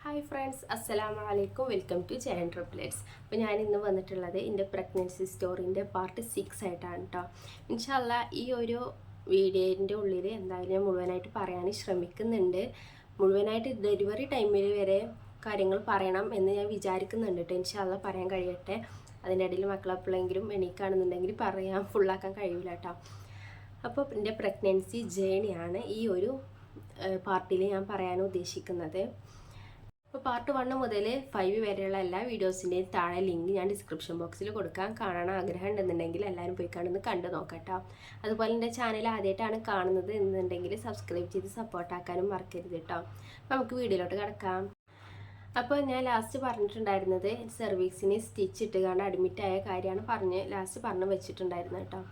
Hi friends, അസ്സലാമു അലൈക്കും. Welcome to Jayan triplets. അപ്പോൾ ഞാൻ ഇന്ന് വന്നിട്ടുള്ളത് എൻ്റെ പ്രഗ്നൻസി സ്റ്റോറിൻ്റെ പാർട്ട് 6 ആയിട്ടാണ് കേട്ടോ. ഇൻഷാ അല്ലാ ഈ ഒരു വീഡിയോൻ്റെ ഉള്ളിൽ എന്തായാലും ഞാൻ മുഴുവനായിട്ട് പറയാൻ ശ്രമിക്കുന്നുണ്ട്. മുഴുവനായിട്ട് ഡെലിവറി ടൈമിൽ വരെ കാര്യങ്ങൾ പറയണം എന്ന് ഞാൻ വിചാരിക്കുന്നുണ്ട് കേട്ടോ. ഇൻഷാ അല്ലാ പറയാൻ കഴിയട്ടെ. അതിൻ്റെ ഇടയിൽ മക്കളെപ്പോഴെങ്കിലും എണീക്കാണെന്നുണ്ടെങ്കിൽ പറയാൻ ഫുള്ളാക്കാൻ കഴിയില്ല കേട്ടോ. അപ്പോൾ എൻ്റെ പ്രഗ്നൻസി ജേണിയാണ് ഈ ഒരു പാർട്ടിൽ ഞാൻ പറയാൻ ഉദ്ദേശിക്കുന്നത്. അപ്പോൾ പാർട്ട് 1 മുതൽ 5 വരെയുള്ള എല്ലാ വീഡിയോസിൻ്റെയും താഴെ ലിങ്ക് ഞാൻ ഡിസ്ക്രിപ്ഷൻ ബോക്സിൽ കൊടുക്കാം. കാണാൻ ആഗ്രഹം ഉണ്ടെന്നുണ്ടെങ്കിൽ എല്ലാവരും പോയി കാണുന്നത് കണ്ടു നോക്കട്ടോ. അതുപോലെ എൻ്റെ ചാനൽ ആദ്യമായിട്ടാണ് കാണുന്നത് എന്നുണ്ടെങ്കിൽ സബ്സ്ക്രൈബ് ചെയ്ത് സപ്പോർട്ടാക്കാനും മറക്കരുത് കേട്ടോ. നമുക്ക് വീഡിയോയിലോട്ട് കിടക്കാം. അപ്പോൾ ഞാൻ ലാസ്റ്റ് പറഞ്ഞിട്ടുണ്ടായിരുന്നത് സർവീസിന് സ്റ്റിച്ച് ഇട്ടുകൊണ്ട് അഡ്മിറ്റായ കാര്യമാണ് ലാസ്റ്റ് പറഞ്ഞ് വെച്ചിട്ടുണ്ടായിരുന്നത് കേട്ടോ.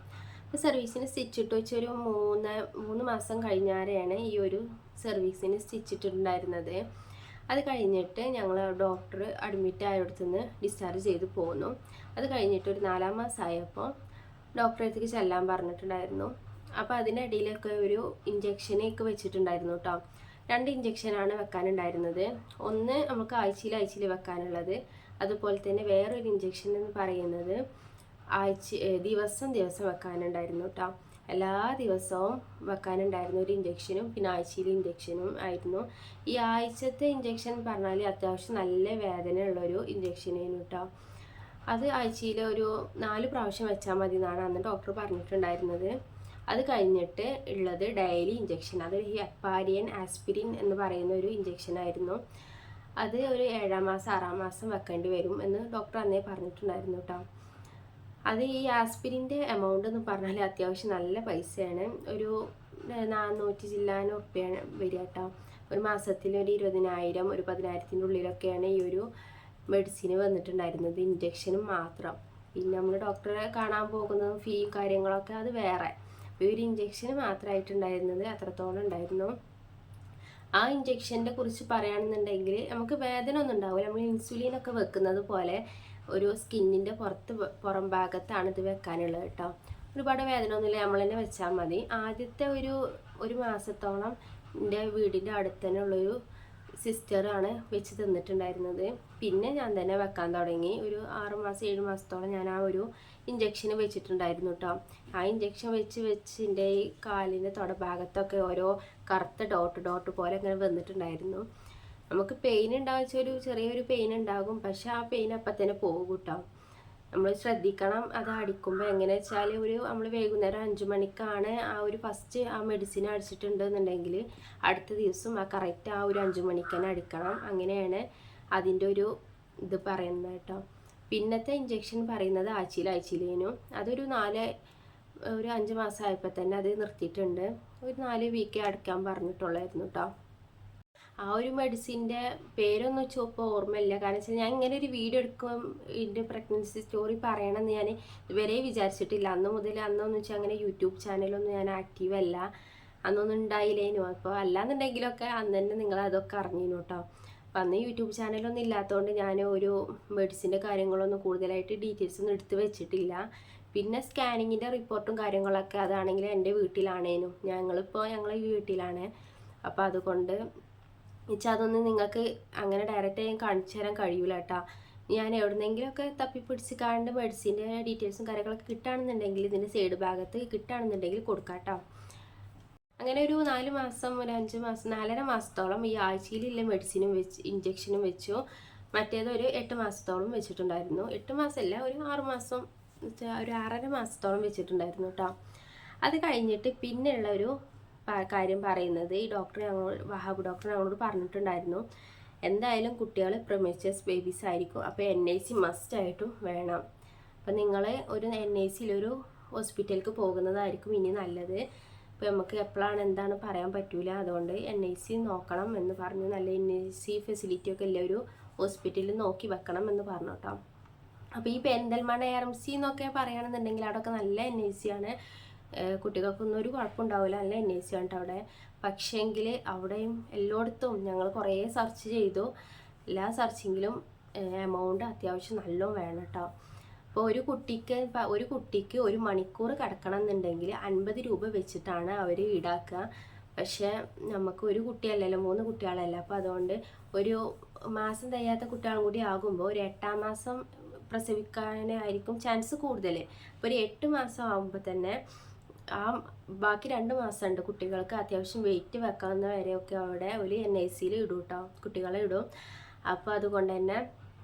അപ്പോൾ സർവീസിന് സ്റ്റിച്ച് ഇട്ട് വെച്ചൊരു 3 മാസം കഴിഞ്ഞാരെയാണ് ഈ ഒരു സർവീസിന് സ്റ്റിച്ച് ഇട്ടിട്ടുണ്ടായിരുന്നത്. അത് കഴിഞ്ഞിട്ട് ഞങ്ങൾ ഡോക്ടർ അഡ്മിറ്റ് ആയടുത്തുനിന്ന് ഡിസ്ചാർജ് ചെയ്ത് പോന്നു. അത് കഴിഞ്ഞിട്ട് ഒരു 4-ാം മാസമായപ്പോൾ ഡോക്ടറെ അടുത്തേക്ക് ചെല്ലാൻ പറഞ്ഞിട്ടുണ്ടായിരുന്നു. അപ്പോൾ അതിനിടയിലൊക്കെ ഒരു ഇഞ്ചക്ഷനൊക്കെ വെച്ചിട്ടുണ്ടായിരുന്നു കേട്ടോ. 2 ഇഞ്ചക്ഷനാണ് വെക്കാനുണ്ടായിരുന്നത്. ഒന്ന് നമുക്ക് ആഴ്ചയിൽ വെക്കാനുള്ളത്, അതുപോലെ തന്നെ വേറൊരു ഇഞ്ചക്ഷൻ എന്ന് പറയുന്നത് ദിവസം വെക്കാനുണ്ടായിരുന്നു കേട്ടോ. എല്ലാ ദിവസവും വെക്കാനുണ്ടായിരുന്ന ഒരു ഇഞ്ചക്ഷനും പിന്നെ ആഴ്ചയിലെ ഇഞ്ചക്ഷനും ആയിരുന്നു. ഈ ആഴ്ചത്തെ ഇഞ്ചക്ഷൻ പറഞ്ഞാൽ അത്യാവശ്യം നല്ല വേദന ഉള്ളൊരു ഇഞ്ചക്ഷനായിരുന്നു കേട്ടോ. അത് ആഴ്ചയിൽ ഒരു 4 പ്രാവശ്യം വെച്ചാൽ മതി എന്നാണ് അന്ന് ഡോക്ടർ പറഞ്ഞിട്ടുണ്ടായിരുന്നത്. അത് കഴിഞ്ഞിട്ട് ഉള്ളത് ഡെയിലി ഇഞ്ചക്ഷൻ. അത് ഹെപ്പാരിയൻ ആസ്പിരിൻ എന്ന് പറയുന്ന ഒരു ഇഞ്ചക്ഷൻ ആയിരുന്നു. അത് ഒരു 7-ാം മാസം 6-ാം മാസം വെക്കേണ്ടി വരും എന്ന് ഡോക്ടർ അന്നേ പറഞ്ഞിട്ടുണ്ടായിരുന്നു കേട്ടോ. അത് ഈ ആസ്പിരിൻ്റെ എമൗണ്ട് എന്ന് പറഞ്ഞാൽ അത്യാവശ്യം നല്ല പൈസയാണ്. ഒരു 400 ചില്ലാനം ഉറുപ്പ്യാണ് വരിക കേട്ടോ. ഒരു മാസത്തിൽ ഒരു 20,000 ഒരു 10,000-ൻ്റെ ഉള്ളിലൊക്കെയാണ് ഈ ഒരു മെഡിസിന് വന്നിട്ടുണ്ടായിരുന്നത്, ഇഞ്ചക്ഷനും മാത്രം. പിന്നെ നമ്മൾ ഡോക്ടറെ കാണാൻ പോകുന്നതും ഫീയും കാര്യങ്ങളൊക്കെ അത് വേറെ. ഈ ഒരു ഇഞ്ചക്ഷന് മാത്രമായിട്ടുണ്ടായിരുന്നത് അത്രത്തോളം ഉണ്ടായിരുന്നു. ആ ഇഞ്ചക്ഷൻ്റെ കുറിച്ച് പറയുകയാണെന്നുണ്ടെങ്കിൽ നമുക്ക് വേദന ഒന്നും ഉണ്ടാവില്ല. നമ്മൾ ഇൻസുലിനൊക്കെ വെക്കുന്നത് പോലെ ഒരു സ്കിന്നിൻ്റെ പുറം ഭാഗത്താണ് ഇത് വെക്കാനുള്ളത് കേട്ടോ. ഒരുപാട് വേദന ഒന്നുമില്ല, നമ്മൾ തന്നെ വെച്ചാൽ മതി. ആദ്യത്തെ ഒരു മാസത്തോളം എൻ്റെ വീടിൻ്റെ അടുത്ത് തന്നെ ഉള്ളൊരു സിസ്റ്ററാണ് വെച്ച് തന്നിട്ടുണ്ടായിരുന്നത്. പിന്നെ ഞാൻ തന്നെ വെക്കാൻ തുടങ്ങി. ഒരു 6 മാസം 7 മാസത്തോളം ഞാൻ ആ ഒരു ഇഞ്ചക്ഷൻ വെച്ചിട്ടുണ്ടായിരുന്നു കേട്ടോ. ആ ഇഞ്ചക്ഷൻ വെച്ച് എൻ്റെ ഈ കാലിൻ്റെ ഭാഗത്തൊക്കെ ഓരോ കറുത്ത ഡോട്ട് പോലെ ഇങ്ങനെ വന്നിട്ടുണ്ടായിരുന്നു. നമുക്ക് പെയിൻ ഉണ്ടാവുക ഒരു ചെറിയൊരു പെയിൻ ഉണ്ടാകും, പക്ഷെ ആ പെയിൻ അപ്പം തന്നെ പോകും കേട്ടോ. നമ്മൾ ശ്രദ്ധിക്കണം. അത് അടിക്കുമ്പോൾ എങ്ങനെ വെച്ചാൽ നമ്മൾ വൈകുന്നേരം 5 മണിക്കാണ് ആ ഒരു ഫസ്റ്റ് ആ മെഡിസിൻ അടിച്ചിട്ടുണ്ടെന്നുണ്ടെങ്കിൽ അടുത്ത ദിവസം ആ കറക്റ്റ് ആ ഒരു 5 മണിക്ക് തന്നെ അടിക്കണം. അങ്ങനെയാണ് അതിൻ്റെ ഒരു ഇത് പറയുന്നത് കേട്ടോ. പിന്നത്തെ ഇഞ്ചക്ഷൻ പറയുന്നത് ആഴ്ചയിലേനും അതൊരു 5 മാസമായപ്പോൾ തന്നെ അത് നിർത്തിയിട്ടുണ്ട്. ഒരു 4 വീക്കേ അടയ്ക്കാൻ പറഞ്ഞിട്ടുള്ളായിരുന്നു കേട്ടോ. ആ ഒരു മെഡിസിൻ്റെ പേരൊന്നും ഇപ്പോൾ ഓർമ്മയില്ല. കാരണം വെച്ചാൽ ഞാൻ ഇങ്ങനെ ഒരു വീഡിയോ എടുക്കും ഇതിൻ്റെ പ്രഗ്നൻസി സ്റ്റോറി പറയണമെന്ന് ഞാൻ ഇതുവരെ വിചാരിച്ചിട്ടില്ല. അന്നൊന്നും വെച്ചാൽ അങ്ങനെ യൂട്യൂബ് ചാനലൊന്നും ഞാൻ ആക്റ്റീവ് അല്ല, അന്നൊന്നും ഉണ്ടായില്ലേനു. അപ്പോൾ അല്ലാന്നുണ്ടെങ്കിലൊക്കെ അന്ന് തന്നെ നിങ്ങൾ അതൊക്കെ അറിഞ്ഞിരുന്നു കേട്ടോ. അപ്പം അന്ന് യൂട്യൂബ് ചാനലൊന്നും ഇല്ലാത്തതുകൊണ്ട് ഞാൻ ഒരു മെഡിസിൻ്റെ കാര്യങ്ങളൊന്നും കൂടുതലായിട്ട് ഡീറ്റെയിൽസ് ഒന്നും എടുത്ത് വെച്ചിട്ടില്ല. പിന്നെ സ്കാനിങ്ങിൻ്റെ റിപ്പോർട്ടും കാര്യങ്ങളൊക്കെ അതാണെങ്കിൽ എൻ്റെ വീട്ടിലാണേനും. ഞങ്ങൾ ഈ വീട്ടിലാണ്. അപ്പോൾ അതുകൊണ്ട് അതൊന്നും നിങ്ങൾക്ക് അങ്ങനെ ഡയറക്റ്റായി കാണിച്ചു തരാൻ കഴിയൂല കേട്ടോ. ഞാൻ എവിടെന്നെങ്കിലുമൊക്കെ തപ്പിപ്പിടിച്ച് കാണേണ്ട മെഡിസിൻ്റെ ഡീറ്റെയിൽസും കാര്യങ്ങളൊക്കെ കിട്ടുകയാണെന്നുണ്ടെങ്കിൽ ഇതിൻ്റെ സൈഡ് ഭാഗത്ത് കിട്ടുകയാണെന്നുണ്ടെങ്കിൽ കൊടുക്കാം കേട്ടോ. അങ്ങനെ ഒരു 4 മാസം ഒരു 5 മാസം 4.5 മാസത്തോളം ഈ ആഴ്ചയിലുള്ള മെഡിസിനും ഇഞ്ചക്ഷനും വെച്ചു. മറ്റേത് ഒരു 8 മാസത്തോളം വെച്ചിട്ടുണ്ടായിരുന്നു. 8 മാസമല്ല, ഒരു 6 മാസം ഒരു 6.5 മാസത്തോളം വെച്ചിട്ടുണ്ടായിരുന്നു കേട്ടോ. അത് കഴിഞ്ഞിട്ട് പിന്നെയുള്ള ഒരു കാര്യം പറയുന്നത് ഈ വഹാബ് ഡോക്ടർ ഞങ്ങളോട് പറഞ്ഞിട്ടുണ്ടായിരുന്നു, എന്തായാലും കുട്ടികൾ പ്രിമേച്ചേഴ്സ് ബേബീസ് ആയിരിക്കും. അപ്പോൾ NIC മസ്റ്റായിട്ടും വേണം. അപ്പോൾ നിങ്ങൾ ഒരു NICയിലൊരു ഹോസ്പിറ്റലിലേക്ക് പോകുന്നതായിരിക്കും ഇനി നല്ലത്. ഇപ്പോൾ നമുക്ക് എപ്പോഴാണ് എന്താണ് പറയാൻ പറ്റൂല, അതുകൊണ്ട് NIC നോക്കണം എന്ന് പറഞ്ഞു. നല്ല NIC ഫെസിലിറ്റിയൊക്കെ ഉള്ള ഒരു ഹോസ്പിറ്റലിൽ നോക്കി വെക്കണം എന്ന് പറഞ്ഞു കേട്ടോ. അപ്പോൾ ഈ പെരിന്തൽമണ്ണ RMC എന്നൊക്കെ പറയുകയാണെന്നുണ്ടെങ്കിൽ അവിടെയൊക്കെ നല്ല NIC ആണ്. കുട്ടികൾക്കൊന്നും ഒരു കുഴപ്പമുണ്ടാവില്ല, നല്ല NIC ആണ് അവിടെ. പക്ഷേങ്കിൽ അവിടെയും എല്ലായിടത്തും ഞങ്ങൾ കുറേ സെർച്ച് ചെയ്തു. എല്ലാ സെർച്ചിങ്ങിലും എമൗണ്ട് അത്യാവശ്യം നല്ലോണം വേണം കേട്ടോ. അപ്പോൾ ഒരു കുട്ടിക്ക് 1 മണിക്കൂർ കിടക്കണം എന്നുണ്ടെങ്കിൽ 50 രൂപ വെച്ചിട്ടാണ് അവർ ഈടാക്കുക. പക്ഷേ നമുക്ക് ഒരു കുട്ടിയല്ലല്ലോ, 3 കുട്ടികളല്ല. അപ്പോൾ അതുകൊണ്ട് മാസം തികയാത്ത കുട്ടികളും കൂടി ആകുമ്പോൾ ഒരു 8ാം മാസം പ്രസവിക്കാനായിരിക്കും ചാൻസ് കൂടുതൽ. അപ്പോൾ ഒരു 8 മാസം ആകുമ്പോൾ തന്നെ ആ ബാക്കി 2 മാസമുണ്ട് കുട്ടികൾക്ക് അത്യാവശ്യം വെയിറ്റ് വെക്കാവുന്ന വരെയൊക്കെ അവിടെ ഒരു NICയിൽ ഇടും കേട്ടോ, കുട്ടികളെ ഇടും. അപ്പോൾ അതുകൊണ്ട് തന്നെ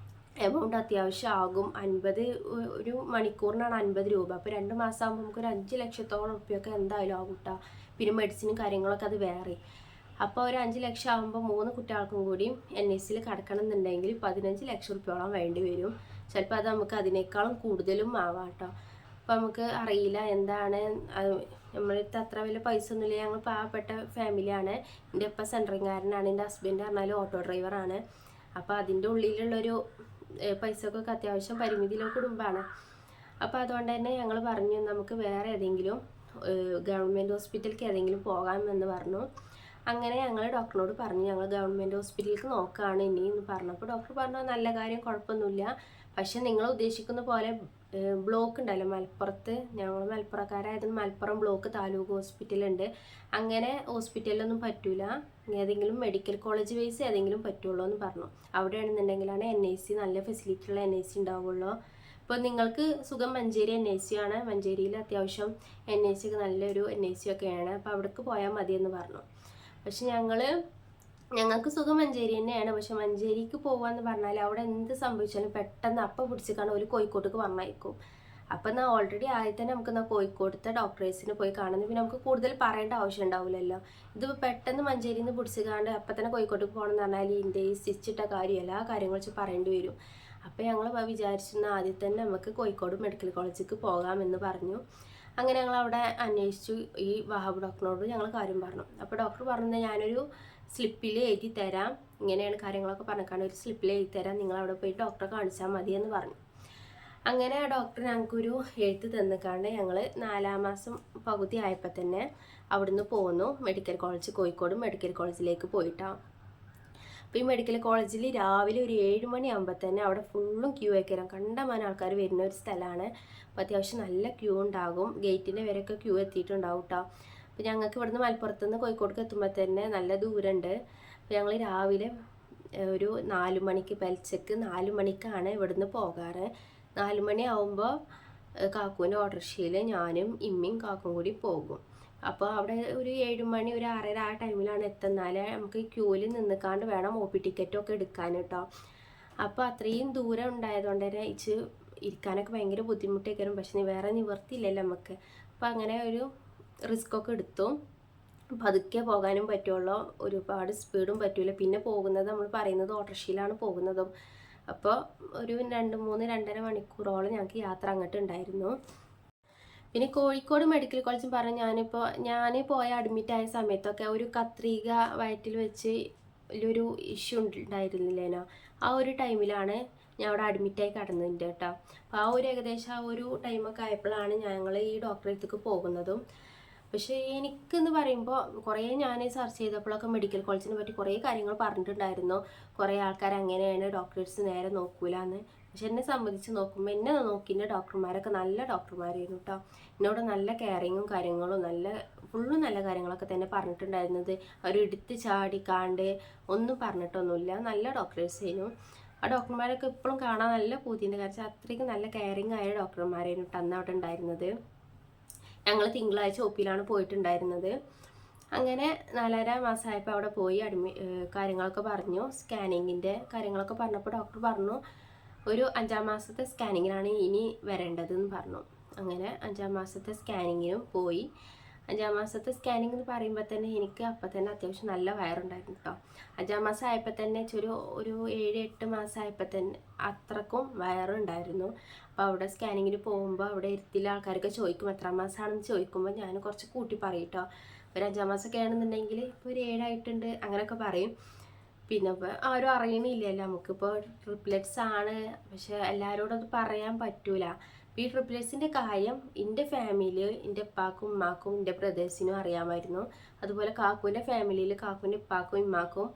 എമൗണ്ട് അത്യാവശ്യം ആകും. ഒരു മണിക്കൂറിനാണ് 50 രൂപ. അപ്പോൾ 2 മാസം ആകുമ്പോൾ നമുക്കൊരു 5 ലക്ഷത്തോളം റുപ്യൊക്കെ എന്തായാലും ആകും കേട്ടോ. പിന്നെ മെഡിസിനും കാര്യങ്ങളൊക്കെ അത് വേറെ. അപ്പോൾ ഒരു 5 ലക്ഷം ആകുമ്പോൾ 3 കുട്ടികൾക്കും കൂടി NICയിൽ കിടക്കണം എന്നുണ്ടെങ്കിൽ 15 ലക്ഷം റുപ്യോളം വേണ്ടി വരും. ചിലപ്പോൾ അത് നമുക്ക് അതിനേക്കാളും കൂടുതലും ആവാം കേട്ടോ. അപ്പോൾ നമുക്ക് അറിയില്ല എന്താണ്, നമ്മളടുത്ത് അത്ര വലിയ പൈസ ഒന്നുമില്ല. ഞങ്ങൾ പാവപ്പെട്ട ഫാമിലിയാണ്. എൻ്റെ ഇപ്പം സെൻറ്ററിങ്ങാരനാണ്. എൻ്റെ ഹസ്ബൻഡ് പറഞ്ഞാൽ ഓട്ടോ ഡ്രൈവറാണ്. അപ്പോൾ അതിൻ്റെ ഉള്ളിലുള്ളൊരു പൈസക്കൊക്കെ അത്യാവശ്യം പരിമിതിയിലുള്ള കുടുംബമാണ്. അപ്പോൾ അതുകൊണ്ട് തന്നെ ഞങ്ങൾ പറഞ്ഞു നമുക്ക് വേറെ ഏതെങ്കിലും ഗവൺമെൻറ് ഹോസ്പിറ്റലിലേക്ക് ഏതെങ്കിലും പോകാമെന്ന് പറഞ്ഞു. അങ്ങനെ ഞങ്ങൾ ഡോക്ടറിനോട് പറഞ്ഞു ഞങ്ങൾ ഗവൺമെൻറ് ഹോസ്പിറ്റലിലേക്ക് നോക്കുകയാണ് ഇനി എന്ന് പറഞ്ഞപ്പോൾ ഡോക്ടർ പറഞ്ഞു നല്ല കാര്യം, കുഴപ്പമൊന്നുമില്ല. പക്ഷെ നിങ്ങൾ ഉദ്ദേശിക്കുന്ന പോലെ ബ്ലോക്ക് ഉണ്ടല്ലോ മലപ്പുറത്ത്, ഞങ്ങൾ മലപ്പുറക്കാരായതുകൊണ്ട് മലപ്പുറം ബ്ലോക്ക് താലൂക്ക് ഹോസ്പിറ്റലുണ്ട്. അങ്ങനെ ഹോസ്പിറ്റലിലൊന്നും പറ്റൂല, ഏതെങ്കിലും മെഡിക്കൽ കോളേജ് വൈസ് ഏതെങ്കിലും പറ്റുള്ളൂ എന്ന് പറഞ്ഞു. അവിടെയാണെന്നുണ്ടെങ്കിലാണ് NIC നല്ല ഫെസിലിറ്റി ഉള്ള NIC ഉണ്ടാവുള്ളൂ. ഇപ്പോൾ നിങ്ങൾക്ക് സുഖം മഞ്ചേരി NIC ആണ്. മഞ്ചേരിയിൽ അത്യാവശ്യം NIC ഒക്കെ നല്ലൊരു NIC ഒക്കെയാണ്. അപ്പോൾ അവിടേക്ക് പോയാൽ മതിയെന്ന് പറഞ്ഞു. പക്ഷെ ഞങ്ങൾക്ക് സുഖം മഞ്ചേരി തന്നെയാണ്. പക്ഷെ മഞ്ചേരിക്ക് പോകാമെന്ന് പറഞ്ഞാൽ അവിടെ എന്ത് സംഭവിച്ചാലും പെട്ടെന്ന് അപ്പം പിടിച്ചിട്ടാണ് ഒരു കോഴിക്കോട്ടേക്ക് പറഞ്ഞയക്കും. അപ്പം എന്നാൽ ഓൾറെഡി ആദ്യം തന്നെ നമുക്ക് കോഴിക്കോടത്തെ ഡോക്ടേഴ്സിന് പോയി കാണുന്നത്, പിന്നെ നമുക്ക് കൂടുതൽ പറയേണ്ട ആവശ്യം ഉണ്ടാവില്ലല്ലോ. ഇത് പെട്ടെന്ന് മഞ്ചേരിയിൽ നിന്ന് പിടിച്ചിക്കാണ്ട് അപ്പം തന്നെ കോഴിക്കോട്ടേക്ക് പോകണം എന്ന് പറഞ്ഞാൽ ഇതിൻ്റെ ഈ സ്റ്റിച്ചിട്ട കാര്യം എല്ലാ കാര്യങ്ങളും വെച്ച് പറയേണ്ടി വരും. അപ്പോൾ ഞങ്ങൾ വിചാരിച്ചിരുന്ന ആദ്യം തന്നെ നമുക്ക് കോഴിക്കോട് മെഡിക്കൽ കോളേജിലേക്ക് പോകാമെന്ന് പറഞ്ഞു. അങ്ങനെ ഞങ്ങൾ അവിടെ അന്വേഷിച്ചു. ഈ വഹാബ് ഡോക്ടറിനോട് ഞങ്ങൾ കാര്യം പറഞ്ഞു. അപ്പോൾ ഡോക്ടർ പറഞ്ഞത് ഞാനൊരു സ്ലിപ്പിൽ എഴുതി തരാം, ഇങ്ങനെയാണ് കാര്യങ്ങളൊക്കെ പറഞ്ഞിട്ടാണ്, ഒരു സ്ലിപ്പിൽ എഴുതി തരാം, നിങ്ങൾ അവിടെ പോയി ഡോക്ടറെ കാണിച്ചാൽ മതി എന്ന് പറഞ്ഞു. അങ്ങനെ ആ ഡോക്ടർ ഞങ്ങൾക്കൊരു എഴുത്ത് തന്നിക്കാണ്ട് ഞങ്ങൾ 4ാം മാസം പകുതി ആയപ്പോൾ തന്നെ അവിടുന്ന് പോന്നു മെഡിക്കൽ കോളേജ്, കോഴിക്കോട് മെഡിക്കൽ കോളേജിലേക്ക് പോയിട്ടാണ്. അപ്പോൾ ഈ മെഡിക്കൽ കോളേജിൽ രാവിലെ ഒരു 7 മണിയാകുമ്പോൾ തന്നെ അവിടെ ഫുള്ളും ക്യൂ ആയിക്കരാം, കണ്ടമാനം ആൾക്കാർ വരുന്ന ഒരു സ്ഥലമാണ്. അപ്പോൾ അത്യാവശ്യം നല്ല ക്യൂ ഉണ്ടാകും, ഗേറ്റിൻ്റെ വരെയൊക്കെ ക്യൂ എത്തിയിട്ടുണ്ടാവും കേട്ടോ. അപ്പോൾ ഞങ്ങൾക്ക് ഇവിടുന്ന് മലപ്പുറത്തുനിന്ന് കോഴിക്കോടേക്ക് എത്തുമ്പോൾ തന്നെ നല്ല ദൂരമുണ്ട്. അപ്പോൾ ഞങ്ങൾ രാവിലെ ഒരു 4 മണിക്ക് പെൽച്ചക്ക് 4 മണിക്കാണ് ഇവിടുന്ന് പോകാറ്. 4 മണി ആകുമ്പോൾ കാക്കൂൻ്റെ ഓട്ടോറിക്ഷയിൽ ഞാനും ഇമ്മയും കാക്കും കൂടി പോകും. അപ്പോൾ അവിടെ ഒരു 7 മണി ഒരു 6:30 ആ ടൈമിലാണ് എത്തുന്നാലേ നമുക്ക് ക്യൂവിൽ നിന്നിക്കാണ്ട് വേണം OP ടിക്കറ്റൊക്കെ എടുക്കാൻ കേട്ടോ. അപ്പോൾ അത്രയും ദൂരം ഉണ്ടായതുകൊണ്ട് തന്നെ ഇരിക്കാനൊക്കെ ഭയങ്കര ബുദ്ധിമുട്ടേക്കാരും. പക്ഷെ വേറെ നിവർത്തിയില്ലല്ലോ നമുക്ക്. അപ്പോൾ അങ്ങനെ ഒരു റിസ്ക്കൊക്കെ എടുത്തു. പതുക്കെ പോകാനും പറ്റുള്ളൂ, ഒരുപാട് സ്പീഡും പറ്റില്ല. പിന്നെ പോകുന്നത് നമ്മൾ പറയുന്നത് ഓട്ടോറിക്ഷയിലാണ് പോകുന്നതും. അപ്പോൾ ഒരു 2-2.5 മണിക്കൂറോളം ഞങ്ങൾക്ക് യാത്ര അങ്ങോട്ട് ഉണ്ടായിരുന്നു. പിന്നെ കോഴിക്കോട് മെഡിക്കൽ കോളേജ് പറഞ്ഞ് ഞാൻ പോയ അഡ്മിറ്റായ സമയത്തൊക്കെ ഒരു കത്രിക വയറ്റിൽ വെച്ച് ഒരു ഇഷ്യൂ ഉണ്ടായിരുന്നില്ലേനോ, ആ ഒരു ടൈമിലാണ് ഞാൻ അവിടെ അഡ്മിറ്റായി കിടന്നതിൻ്റെ കേട്ടോ. അപ്പോൾ ഏകദേശം ആ ഒരു ടൈമൊക്കെ ആയപ്പോഴാണ് ഞങ്ങൾ ഈ ഡോക്ടറെ അടുത്തേക്ക് പോകുന്നതും. പക്ഷേ എനിക്കെന്ന് പറയുമ്പോൾ കുറേ ഞാൻ സെർച്ച് ചെയ്തപ്പോഴൊക്കെ മെഡിക്കൽ കോളേജിനെ പറ്റി കുറേ കാര്യങ്ങൾ പറഞ്ഞിട്ടുണ്ടായിരുന്നു. കുറേ ആൾക്കാർ അങ്ങനെയാണ്, ഡോക്ടേഴ്സ് നേരെ നോക്കൂല എന്ന്. പക്ഷെ എന്നെ സംബന്ധിച്ച് നോക്കുമ്പോൾ എന്നെ നോക്കിൻ്റെ ഡോക്ടർമാരൊക്കെ നല്ല ഡോക്ടർമാരായിരുന്നു കേട്ടോ. എന്നോട് നല്ല കെയറിങ്ങും കാര്യങ്ങളും ഫുള്ളും നല്ല കാര്യങ്ങളൊക്കെ തന്നെ പറഞ്ഞിട്ടുണ്ടായിരുന്നത്. അവർ എടുത്ത് ചാടിക്കാണ്ട് ഒന്നും പറഞ്ഞിട്ടൊന്നുമില്ല, നല്ല ഡോക്ടേഴ്സായിരുന്നു. ആ ഡോക്ടർമാരൊക്കെ ഇപ്പോഴും കാണാൻ നല്ല പൂതിയുണ്ട്, കാരണം അത്രയ്ക്ക് നല്ല കെയറിങ് ആയ ഡോക്ടർമാരായിരുന്നു കേട്ടോ അന്ന് അവിടെ ഉണ്ടായിരുന്നത്. ഞങ്ങൾ തിങ്കളാഴ്ച OP പോയിട്ടുണ്ടായിരുന്നത്. അങ്ങനെ 4.5 മാസമായപ്പോൾ അവിടെ പോയി കാര്യങ്ങളൊക്കെ പറഞ്ഞു, സ്കാനിങ്ങിൻ്റെ കാര്യങ്ങളൊക്കെ പറഞ്ഞപ്പോൾ ഡോക്ടർ പറഞ്ഞു ഒരു 5ാം മാസത്തെ സ്കാനിങ്ങിനാണ് ഇനി വരേണ്ടതെന്ന് പറഞ്ഞു. അങ്ങനെ 5ാം മാസത്തെ സ്കാനിങ്ങിനും പോയി. 5ാം മാസത്തെ സ്കാനിങ് എന്ന് പറയുമ്പോൾ തന്നെ എനിക്ക് അപ്പം തന്നെ അത്യാവശ്യം നല്ല വയറുണ്ടായിരുന്നു കേട്ടോ. 5ാം മാസം ആയപ്പോൾ തന്നെ ഒരു 7-8 മാസം ആയപ്പോൾ തന്നെ അത്രക്കും വയറുണ്ടായിരുന്നു. അപ്പോൾ അവിടെ സ്കാനിങ്ങിന് പോകുമ്പോൾ അവിടെ ഇരുത്തിയുള്ള ആൾക്കാരൊക്കെ ചോദിക്കും എത്രാം മാസമാണെന്ന് ചോദിക്കുമ്പോൾ ഞാൻ കുറച്ച് കൂട്ടി പറയും കേട്ടോ. ഒരു 5ാം മാസമൊക്കെ ആണെന്നുണ്ടെങ്കിൽ ഇപ്പോൾ ഒരു 7 ആയിട്ടുണ്ട് അങ്ങനെയൊക്കെ പറയും. പിന്നെ ഇപ്പോൾ ആരും അറിയണില്ലല്ലോ, നമുക്കിപ്പോൾ ട്രിപ്ലെറ്റ്സ് ആണ്, പക്ഷെ എല്ലാവരോടും അത് പറയാൻ പറ്റൂല. ഈ ട്രിപ്ലെറ്റ്സിൻ്റെ കാര്യം എൻ്റെ ഫാമിലിയിൽ എൻ്റെ ഉപ്പാക്കും ഉമ്മാക്കും എൻ്റെ ബ്രദേഴ്സിനും അറിയാമായിരുന്നു. അതുപോലെ കാക്കുവിൻ്റെ ഫാമിലിയിൽ കാക്കുവിൻ്റെ ഉപ്പാക്കും ഉമ്മാക്കും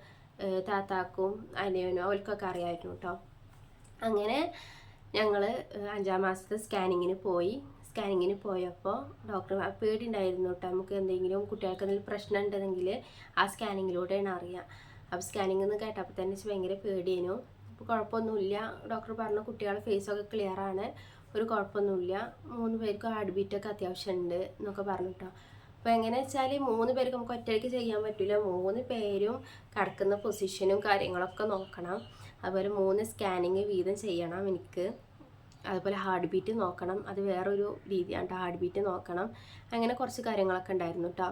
താത്താക്കും അനിയനും അവർക്കൊക്കെ അറിയാമായിരുന്നു കേട്ടോ. അങ്ങനെ ഞങ്ങൾ 5ാം മാസത്തെ സ്കാനിങ്ങിന് പോയപ്പോൾ ഡോക്ടർ പേടിയുണ്ടായിരുന്നു കേട്ടോ. നമുക്ക് എന്തെങ്കിലും കുട്ടികൾക്ക് എന്തെങ്കിലും പ്രശ്നം ഉണ്ടെങ്കിൽ ആ സ്കാനിങ്ങിലൂടെയാണ് അറിയാം. അപ്പോൾ സ്കാനിങ് എന്ന് കേട്ടപ്പോൾ തന്നെ ഭയങ്കര പേടിയേനു. അപ്പോൾ കുഴപ്പമൊന്നുമില്ല, ഡോക്ടർ പറഞ്ഞു കുട്ടികളുടെ ഫേസൊക്കെ ക്ലിയറാണ്, ഒരു കുഴപ്പമൊന്നുമില്ല, 3 പേർക്കും ഹാർട്ട് ബീറ്റൊക്കെ അത്യാവശ്യം ഉണ്ട് എന്നൊക്കെ പറഞ്ഞിട്ടോ. അപ്പോൾ എങ്ങനെ വെച്ചാൽ 3 പേർക്ക് നമുക്ക് ഒറ്റയ്ക്ക് ചെയ്യാൻ പറ്റില്ല, 3 പേരും കിടക്കുന്ന പൊസിഷനും കാര്യങ്ങളൊക്കെ നോക്കണം. അതുപോലെ 3 സ്കാനിങ് വീതം ചെയ്യണം എനിക്ക്. അതുപോലെ ഹാർട്ട് ബീറ്റ് നോക്കണം, അത് വേറൊരു രീതിയാണ്, ഹാർട്ട് ബീറ്റ് നോക്കണം. അങ്ങനെ കുറച്ച് കാര്യങ്ങളൊക്കെ ഉണ്ടായിരുന്നു കേട്ടോ.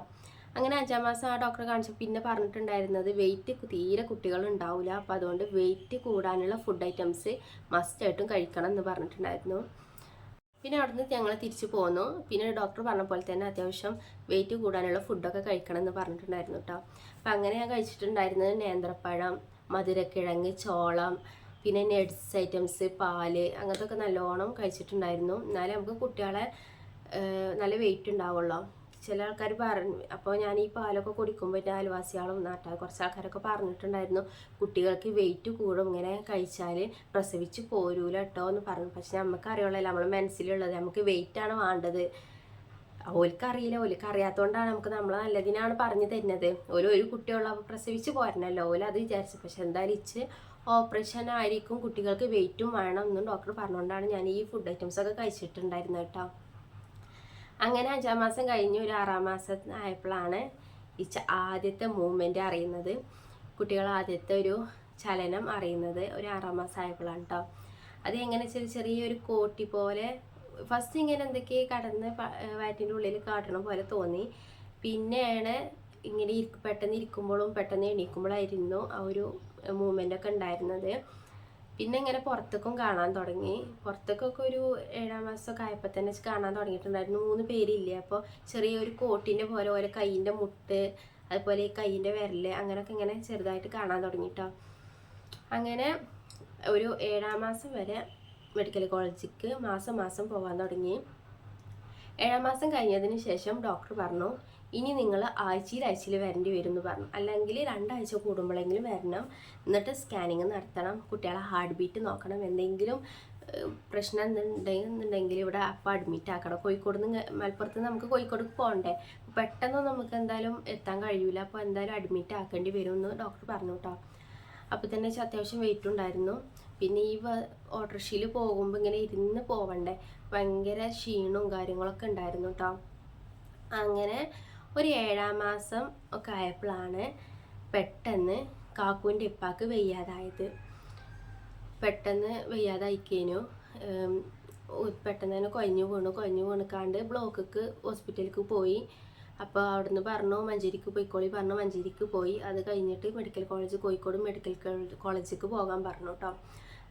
അങ്ങനെ 5-ാം മാസം ആ ഡോക്ടറെ കാണിച്ചു. പിന്നെ പറഞ്ഞിട്ടുണ്ടായിരുന്നത് വെയിറ്റ് തീരെ കുട്ടികൾ ഉണ്ടാവില്ല, അപ്പോൾ അതുകൊണ്ട് വെയിറ്റ് കൂടാനുള്ള ഫുഡ് ഐറ്റംസ് മസ്റ്റായിട്ടും കഴിക്കണം എന്ന് പറഞ്ഞിട്ടുണ്ടായിരുന്നു. പിന്നെ അവിടുന്ന് ഞങ്ങൾ തിരിച്ചു പോന്നു. പിന്നെ ഡോക്ടർ പറഞ്ഞ പോലെ തന്നെ അത്യാവശ്യം വെയിറ്റ് കൂടാനുള്ള ഫുഡൊക്കെ കഴിക്കണം എന്ന് പറഞ്ഞിട്ടുണ്ടായിരുന്നു കേട്ടോ. അപ്പം അങ്ങനെ ഞാൻ കഴിച്ചിട്ടുണ്ടായിരുന്നത് നേന്ത്രപ്പഴം, മധുരക്കിഴങ്ങ്, ചോളം, പിന്നെ നട്ട്സ് ഐറ്റംസ്, പാല്, അങ്ങനത്തെ ഒക്കെ നല്ലോണം കഴിച്ചിട്ടുണ്ടായിരുന്നു. എന്നാലേ നമുക്ക് കുട്ടികളെ നല്ല വെയിറ്റ് ഉണ്ടാവുള്ളൂ. ചില ആൾക്കാർ പറഞ്ഞു, അപ്പോൾ ഞാൻ ഈ പാലൊക്കെ കുടിക്കുമ്പോൾ എൻ്റെ അയൽവാസികളും കുറച്ച് ആൾക്കാരൊക്കെ പറഞ്ഞിട്ടുണ്ടായിരുന്നു കുട്ടികൾക്ക് വെയിറ്റ് കൂടും ഇങ്ങനെ കഴിച്ചാൽ, പ്രസവിച്ച് പോരൂല കേട്ടോ എന്ന് പറഞ്ഞു. പക്ഷെ നമുക്ക് അറിയുള്ളല്ലോ, നമ്മളെ മനസ്സിലുള്ളത് നമുക്ക് വെയിറ്റാണ് വേണ്ടത്. ഓൽക്കറിയില്ല, ഓൽക്കറിയാത്തതുകൊണ്ടാണ് നമുക്ക് നമ്മളെ നല്ലതിനാണ് പറഞ്ഞു തരുന്നത്. ഒരു കുട്ടിയുള്ള പ്രസവിച്ച് പോരണല്ലോ, അത് വിചാരിച്ചു. പക്ഷെ എന്തായാലും ഇച്ച് ഓപ്പറേഷൻ ആയിരിക്കും, കുട്ടികൾക്ക് വെയിറ്റും വേണം എന്നും ഡോക്ടർ പറഞ്ഞുകൊണ്ടാണ് ഞാൻ ഈ ഫുഡ് ഐറ്റംസ് ഒക്കെ കഴിച്ചിട്ടുണ്ടായിരുന്നത് കേട്ടോ. അങ്ങനെ 5-ാം മാസം കഴിഞ്ഞ് ഒരു 6-ാം മാസം ആയപ്പോഴാണ് ആദ്യത്തെ മൂവ്മെൻറ്റ് അറിയുന്നത്, കുട്ടികൾ ആദ്യത്തെ ഒരു ചലനം അറിയുന്നത് ഒരു 6-ാം മാസം ആയപ്പോഴാണ് കേട്ടോ. അത് എങ്ങനെ ചെറിയൊരു കോട്ടി പോലെ ഫസ്റ്റ് ഇങ്ങനെ എന്തൊക്കെ കടന്ന് വയറ്റിൻ്റെ ഉള്ളിൽ കാട്ടണ പോലെ തോന്നി. പിന്നെയാണ് ഇങ്ങനെ പെട്ടെന്ന് ഇരിക്കുമ്പോഴും പെട്ടെന്ന് എണീക്കുമ്പോഴായിരുന്നു ആ ഒരു മൂവ്മെൻ്റൊക്കെ ഉണ്ടായിരുന്നത്. പിന്നെ ഇങ്ങനെ പുറത്തേക്കും കാണാൻ തുടങ്ങി. പുറത്തേക്കൊക്കെ ഒരു 7-ാം മാസമൊക്കെ ആയപ്പോൾ തന്നെ കാണാൻ തുടങ്ങിയിട്ടുണ്ടായിരുന്നു. 3 പേരില്ലേ, അപ്പോൾ ചെറിയൊരു കോട്ടിൻ്റെ പോലെ ഓരോ കൈയിൻ്റെ മുട്ട്, അതുപോലെ ഈ കൈയിൻ്റെ വിരൽ, അങ്ങനെയൊക്കെ ഇങ്ങനെ ചെറുതായിട്ട് കാണാൻ തുടങ്ങിട്ടോ. അങ്ങനെ ഒരു 7-ാം മാസം വരെ മെഡിക്കൽ കോളേജിലേക്ക് മാസം പോകാൻ തുടങ്ങി. 7-ാം മാസം കഴിഞ്ഞതിന് ശേഷം ഡോക്ടർ പറഞ്ഞു ഇനി നിങ്ങൾ ആഴ്ചയിൽ വരേണ്ടി വരും എന്ന് പറഞ്ഞു. അല്ലെങ്കിൽ 2 ആഴ്ച കൂടുമ്പോഴെങ്കിലും വരണം, എന്നിട്ട് സ്കാനിങ് നടത്തണം, കുട്ടികളെ ഹാർട്ട് ബീറ്റ് നോക്കണം, എന്തെങ്കിലും പ്രശ്നം എന്നുണ്ടെങ്കിൽ ഇവിടെ അപ്പം അഡ്മിറ്റ് ആക്കണം. കോഴിക്കോട് നിന്ന് മലപ്പുറത്ത് നിന്ന് നമുക്ക് കോഴിക്കോട് പോകണ്ടേ, പെട്ടെന്ന് നമുക്ക് എന്തായാലും എത്താൻ കഴിയില്ല, അപ്പോൾ എന്തായാലും അഡ്മിറ്റ് ആക്കേണ്ടി വരും എന്ന് ഡോക്ടർ പറഞ്ഞു കേട്ടോ. അപ്പോൾ തന്നെ അത്യാവശ്യം വെയിറ്റ് ഉണ്ടായിരുന്നു. പിന്നെ ഈ ഓട്ടോറിക്ഷയിൽ പോകുമ്പോൾ ഇങ്ങനെ ഇരുന്ന് പോവണ്ടേ, ഭയങ്കര ക്ഷീണവും കാര്യങ്ങളൊക്കെ ഉണ്ടായിരുന്നു കേട്ടോ. അങ്ങനെ ഒരു 7-ാം മാസം ഒക്കെ ആയപ്പോഴാണ് പെട്ടെന്ന് കാക്കുവിൻ്റെ ഇപ്പാക്ക് വയ്യാതായത്. പെട്ടെന്ന് വയ്യാതായിക്കേനു. പെട്ടെന്ന് തന്നെ കൊഴഞ്ഞു വീണിക്കാണ്ട് ബ്ലോക്കിക്ക് ഹോസ്പിറ്റലിലേക്ക് പോയി. അപ്പോൾ അവിടുന്ന് പറഞ്ഞു മഞ്ചേരിക്ക് പോയിക്കോളി പറഞ്ഞു, മഞ്ചേരിക്ക് പോയി. അത് കഴിഞ്ഞിട്ട് മെഡിക്കൽ കോളേജ്, കോഴിക്കോട് മെഡിക്കൽ കോളേജിലേക്ക് പോകാൻ പറഞ്ഞു കേട്ടോ.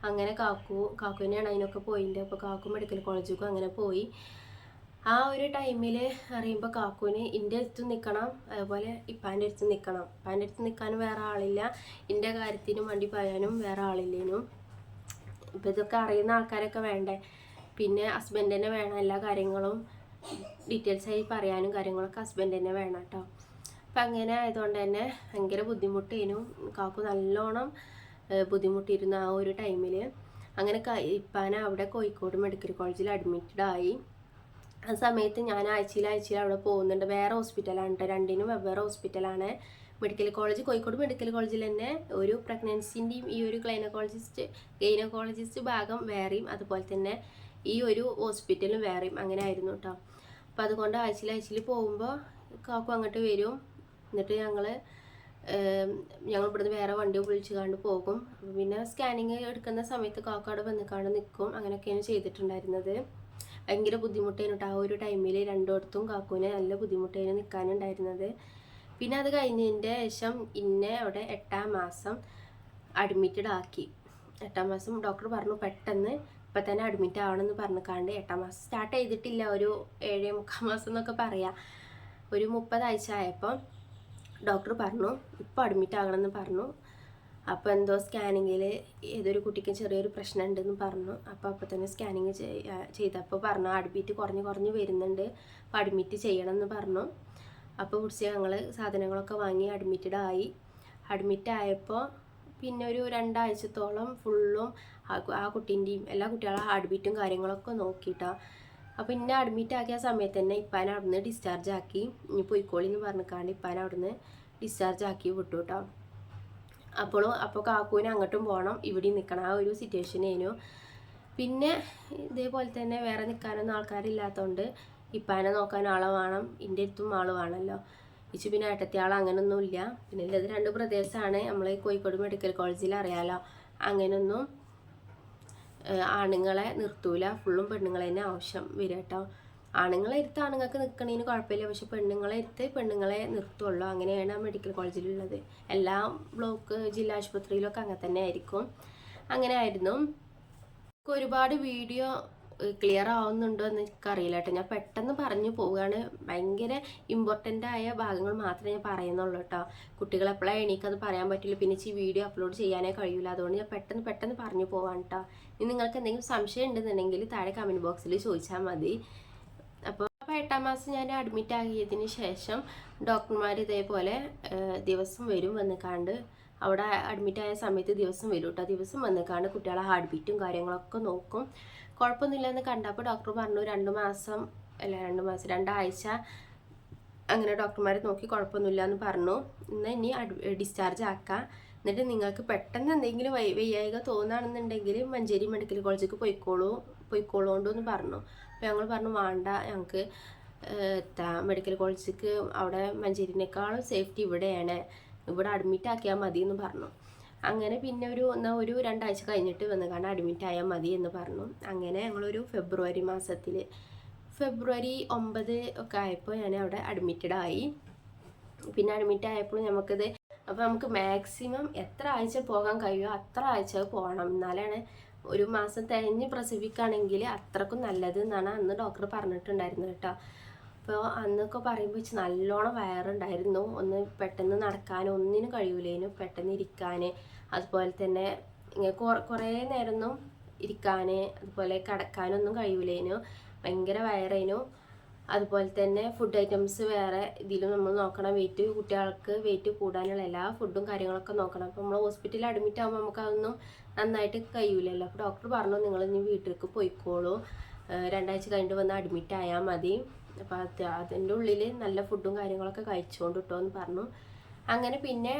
അങ്ങനെ കാക്കുവിനെയാണ് അതിനൊക്കെ പോയിട്ടുണ്ട്. അപ്പോൾ കാക്കു മെഡിക്കൽ കോളേജിലേക്കും അങ്ങനെ പോയി. ആ ഒരു ടൈമിൽ അറിയുമ്പോൾ കാക്കുവിന് എൻ്റെ അടുത്ത് നിൽക്കണം, അതുപോലെ ഇപ്പാൻ്റെ അടുത്ത് നിൽക്കണം. ഇപ്പാൻ്റെ അടുത്ത് നിൽക്കാനും വേറെ ആളില്ല, എൻ്റെ കാര്യത്തിനും വണ്ടി പറയാനും വേറെ ആളില്ലേനും. ഇപ്പം ഇതൊക്കെ അറിയുന്ന ആൾക്കാരൊക്കെ വേണ്ടേ, പിന്നെ ഹസ്ബൻഡ് തന്നെ വേണം, എല്ലാ കാര്യങ്ങളും ഡീറ്റെയിൽസായി പറയാനും കാര്യങ്ങളൊക്കെ ഹസ്ബൻഡ് തന്നെ വേണം കേട്ടോ. അപ്പം അങ്ങനെ ആയതുകൊണ്ട് തന്നെ ഭയങ്കര ബുദ്ധിമുട്ടേനു. കാക്കു നല്ലോണം ബുദ്ധിമുട്ടിയിരുന്നു ആ ഒരു ടൈമിൽ. അങ്ങനെ ഇപ്പാനെ അവിടെ കോഴിക്കോട് മെഡിക്കൽ കോളേജിൽ അഡ്മിറ്റഡ് ആയി. ആ സമയത്ത് ഞാൻ ആഴ്ചയിൽ അവിടെ പോകുന്നുണ്ട്. വേറെ ഹോസ്പിറ്റലാണ് കേട്ടോ, രണ്ടിനും വെവ്വേറെ ഹോസ്പിറ്റലാണ്. മെഡിക്കൽ കോളേജ് കോഴിക്കോട് മെഡിക്കൽ കോളേജിൽ തന്നെ ഒരു പ്രഗ്നൻസിൻ്റെയും ഈ ഒരു ഗൈനക്കോളജിസ്റ്റ് ഭാഗം വേറെയും, അതുപോലെ തന്നെ ഈ ഒരു ഹോസ്പിറ്റലും വേറെയും, അങ്ങനെ ആയിരുന്നു കേട്ടോ. അപ്പോൾ അതുകൊണ്ട് ആഴ്ചയിൽ പോകുമ്പോൾ കാക്കു അങ്ങോട്ട് വരും. എന്നിട്ട് ഞങ്ങൾ ഇവിടുന്ന് വേറെ വണ്ടി വിളിച്ചു പോകും. അപ്പോൾ പിന്നെ സ്കാനിങ് എടുക്കുന്ന സമയത്ത് കാക്കു അവിടെ വന്നിക്കാണ്ട് നിൽക്കും. അങ്ങനെയൊക്കെയാണ് ചെയ്തിട്ടുണ്ടായിരുന്നത്. ഭയങ്കര ബുദ്ധിമുട്ടായിരുന്നു കേട്ടോ ആ ഒരു ടൈമിൽ. രണ്ടിടത്തും കാക്കുവിനെ നല്ല ബുദ്ധിമുട്ടായിരുന്നു നിൽക്കാനുണ്ടായിരുന്നത്. പിന്നെ അത് കഴിഞ്ഞതിൻ്റെ ശേഷം അവിടെ 8-ാം മാസം അഡ്മിറ്റഡ് ആക്കി. 8-ാം മാസം ഡോക്ടർ പറഞ്ഞു പെട്ടെന്ന് ഇപ്പം തന്നെ അഡ്മിറ്റ് ആവണമെന്ന് പറഞ്ഞിക്കാണ്ട്. 8-ാം മാസം സ്റ്റാർട്ട് ചെയ്തിട്ടില്ല, ഒരു 7-മുക്കാൽ മാസം എന്നൊക്കെ പറയാം. ഒരു 30 ആഴ്ച ആയപ്പോൾ ഡോക്ടർ പറഞ്ഞു ഇപ്പോൾ അഡ്മിറ്റ് ആകണമെന്ന് പറഞ്ഞു. അപ്പോൾ എന്തോ സ്കാനിങ്ങിൽ ഏതൊരു കുട്ടിക്ക് ചെറിയൊരു പ്രശ്നം ഉണ്ടെന്ന് പറഞ്ഞു. അപ്പോൾ തന്നെ സ്കാനിങ് ചെയ്തപ്പോൾ പറഞ്ഞു ഹാർട്ട് ബീറ്റ് കുറഞ്ഞ് വരുന്നുണ്ട്, അപ്പോൾ അഡ്മിറ്റ് ചെയ്യണമെന്ന് പറഞ്ഞു. അപ്പോൾ കുറിച്ച് ഞങ്ങൾ സാധനങ്ങളൊക്കെ വാങ്ങി അഡ്മിറ്റഡ് ആയി. അഡ്മിറ്റ് ആയപ്പോൾ പിന്നെ ഒരു 2 ആഴ്ചത്തോളം ഫുള്ളും ആ കുട്ടീൻ്റെയും എല്ലാ കുട്ടികളുടെ ഹാർട്ട് ബീറ്റും കാര്യങ്ങളൊക്കെ നോക്കിയിട്ടാണ്. അപ്പോൾ ഇന്നെ അഡ്മിറ്റ് ആക്കിയ സമയത്ത് തന്നെ ഇപ്പാനെ അവിടുന്ന് ഡിസ്ചാർജ് ആക്കി. ഇനി പോയിക്കോളി എന്ന് പറഞ്ഞിക്കാണ്ട് ഇപ്പാനെ അവിടുന്ന് ഡിസ്ചാർജ് ആക്കി വിട്ടു കേട്ടോ. അപ്പോൾ കാക്കൂന് അങ്ങോട്ടും പോകണം, ഇവിടെ നിൽക്കണം, ആ ഒരു സിറ്റുവേഷനേനു. പിന്നെ ഇതേപോലെ തന്നെ വേറെ നിൽക്കാനൊന്നും ആൾക്കാരില്ലാത്തതുകൊണ്ട് ഇപ്പാനെ നോക്കാൻ ആളെ വേണം, എൻ്റെ അടുത്തും ആൾ വേണമല്ലോ. ഇച്ചു പിന്നെ ഏട്ടത്തി ആൾ അങ്ങനെയൊന്നുമില്ല. പിന്നെ ഇത് 2 പ്രദേശമാണ് നമ്മൾ കോഴിക്കോട് മെഡിക്കൽ കോളേജിൽ അറിയാലോ. അങ്ങനെയൊന്നും ആണുങ്ങളെ നിർത്തൂല, ഫുള്ളും പെണ്ണുങ്ങളെ തന്നെ ആവശ്യം വരും കേട്ടോ. ആണുങ്ങളെ എടുത്ത് ആണുങ്ങൾക്ക് നിൽക്കണതിന് കുഴപ്പമില്ല, പക്ഷെ പെണ്ണുങ്ങളെ എടുത്ത് പെണ്ണുങ്ങളെ നിർത്തുള്ളൂ. അങ്ങനെയാണ് മെഡിക്കൽ കോളേജിലുള്ളത്. എല്ലാ ബ്ലോക്ക് ജില്ലാ ആശുപത്രിയിലൊക്കെ അങ്ങനെ തന്നെ ആയിരിക്കും. അങ്ങനെ ആയിരുന്നു. ഒരുപാട് വീഡിയോ ക്ലിയർ ആവുന്നുണ്ടോ എന്ന് എനിക്കറിയില്ല കേട്ടോ. ഞാൻ പെട്ടെന്ന് പറഞ്ഞു പോവുകയാണ്. ഭയങ്കര ഇമ്പോർട്ടൻ്റ് ആയ ഭാഗങ്ങൾ മാത്രമേ ഞാൻ പറയുന്നുള്ളൂ കേട്ടോ. കുട്ടികൾ എപ്പോഴാണ് എനിക്കത് പറയാൻ പറ്റില്ല, പിന്നെ ഈ വീഡിയോ അപ്ലോഡ് ചെയ്യാനേ കഴിയില്ല. അതുകൊണ്ട് ഞാൻ പെട്ടെന്ന് പറഞ്ഞു പോവാണ് കേട്ടോ. ഇനി നിങ്ങൾക്ക് എന്തെങ്കിലും സംശയം ഉണ്ടെന്നുണ്ടെങ്കിൽ താഴെ കമൻറ്റ് ബോക്സിൽ ചോദിച്ചാൽ മതി. അപ്പോൾ 8ാം മാസം ഞാൻ അഡ്മിറ്റ് ആക്കിയതിന് ശേഷം ഡോക്ടർമാർ ഇതേപോലെ ദിവസം വരും വന്നിക്കാണ്ട്, അവിടെ അഡ്മിറ്റായ സമയത്ത് ദിവസം വരും കേട്ടോ. ദിവസം വന്നിക്കാണ്ട് കുട്ടികളെ ഹാർട്ട് ബീറ്റും കാര്യങ്ങളൊക്കെ നോക്കും. കുഴപ്പമൊന്നുമില്ലെന്ന് കണ്ടപ്പോൾ ഡോക്ടർ പറഞ്ഞു 2 ആഴ്ച അങ്ങനെ ഡോക്ടർമാർ നോക്കി കുഴപ്പമൊന്നുമില്ല എന്ന് പറഞ്ഞു. ഇനി ഡിസ്ചാർജ് ആക്കാം. എന്നിട്ട് നിങ്ങൾക്ക് പെട്ടെന്ന് എന്തെങ്കിലും വയ്യായിക തോന്നുകയാണെന്നുണ്ടെങ്കിൽ മഞ്ചേരി മെഡിക്കൽ കോളേജിലേക്ക് പോയിക്കോളൂണ്ടു എന്ന് പറഞ്ഞു. അപ്പോൾ ഞങ്ങൾ പറഞ്ഞു വേണ്ട, ഞങ്ങൾക്ക് മെഡിക്കൽ കോളേജിലേക്ക് അവിടെ മഞ്ചേരിനേക്കാളും സേഫ്റ്റി ഇവിടെയാണ്, ഇവിടെ അഡ്മിറ്റ് ആക്കിയാൽ മതി എന്ന് പറഞ്ഞു. അങ്ങനെ പിന്നെ ഒരു 2 ആഴ്ച കഴിഞ്ഞിട്ട് വന്ന് കാണാൻ അഡ്മിറ്റ് ആയാൽ മതി എന്ന് പറഞ്ഞു. അങ്ങനെ ഞങ്ങളൊരു ഫെബ്രുവരി 9 ഒക്കെ ആയപ്പോൾ ഞാൻ അവിടെ അഡ്മിറ്റഡ് ആയി. പിന്നെ അഡ്മിറ്റ് ആയപ്പോൾ നമുക്ക് മാക്സിമം എത്ര ആഴ്ച പോകാൻ കഴിയുമോ അത്ര ആഴ്ച പോകണം, എന്നാലാണ് 1 മാസം തികഞ്ഞ് പ്രസവിക്കുകയാണെങ്കിൽ അത്രക്കും നല്ലത് എന്നാണ് അന്ന് ഡോക്ടർ പറഞ്ഞിട്ടുണ്ടായിരുന്നത് കേട്ടോ. അപ്പോൾ അന്നൊക്കെ പറയുമ്പോൾ നല്ലോണം വയറുണ്ടായിരുന്നു. ഒന്ന് പെട്ടെന്ന് നടക്കാൻ ഒന്നിനും കഴിയൂലേനു, പെട്ടെന്ന് ഇരിക്കാൻ, അതുപോലെ തന്നെ കുറേ നേരമൊന്നും ഇരിക്കാൻ, അതുപോലെ കിടക്കാനൊന്നും കഴിയൂലേനു. ഭയങ്കര വയറേനു. അതുപോലെ തന്നെ ഫുഡ് ഐറ്റംസ് വേറെ ഇതിലും നമ്മൾ നോക്കണം. കുട്ടികൾക്ക് വെയിറ്റ് കൂടാനുള്ള എല്ലാ ഫുഡും കാര്യങ്ങളൊക്കെ നോക്കണം. അപ്പോൾ നമ്മൾ ഹോസ്പിറ്റലിൽ അഡ്മിറ്റ് ആകുമ്പോൾ നമുക്ക് അതൊന്നും നന്നായിട്ട് കഴിയൂലല്ലോ. അപ്പോൾ ഡോക്ടർ പറഞ്ഞു നിങ്ങൾ ഇനി വീട്ടിലേക്ക് പോയിക്കോളൂ, 2 ആഴ്ച കഴിഞ്ഞിട്ട് വന്ന് അഡ്മിറ്റ് ആയാൽ മതി. അപ്പോൾ അതിൻ്റെ ഉള്ളിൽ നല്ല ഫുഡും കാര്യങ്ങളൊക്കെ കഴിച്ചുകൊണ്ട് കിട്ടുമോ എന്ന് പറഞ്ഞു. അങ്ങനെ പിന്നെ